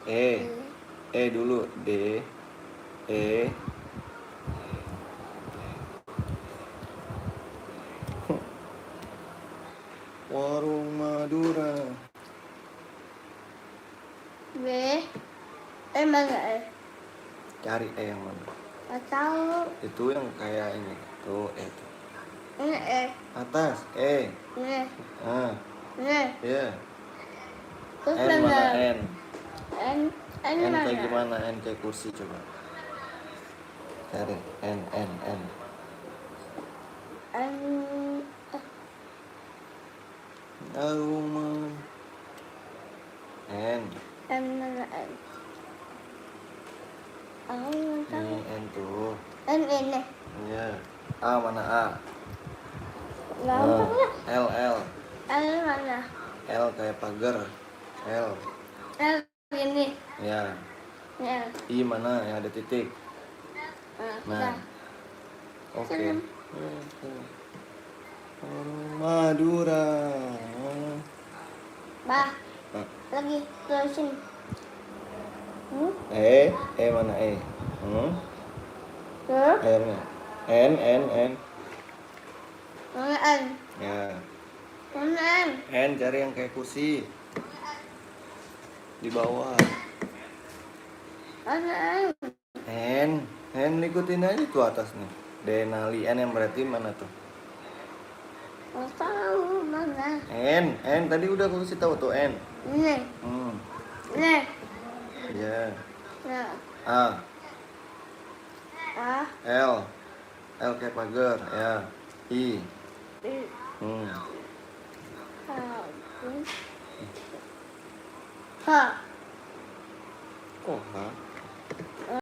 E. E dulu. D. E. Warung Madura. B. Mana E? Cari E yang mana? Nggak tahu. Itu yang kayak ini. Tuh E tuh. Ini E. Atas E. Ini. Ah, Ini. ya. Terus N mana N? N. N N mana? kayak gimana? N kayak kursi coba. Cari N. N. Rumah. N. N mana N? Aku nggak tahu. Ini N tuh. N ini. Iya. A mana A? Gampang lah. L. L mana? L kayak pagar. L. L ini. Ya. L. I mana yang ada titik? Nah. Oke. Madura. Bah. Lagi terusin. E mana E? Airnya. N. Mana N? Ya. Mana N? N cari yang kayak kursi. Di bawah. Mana N? N ikutin aja tuh atas nih. Denali N yang berarti mana tuh? Nggak tahu mana. N tadi udah aku kasih tahu tuh N. Ini. Ini. Ya. Nah. A. A. L kayak pagar ya. I. I. H. Kok H?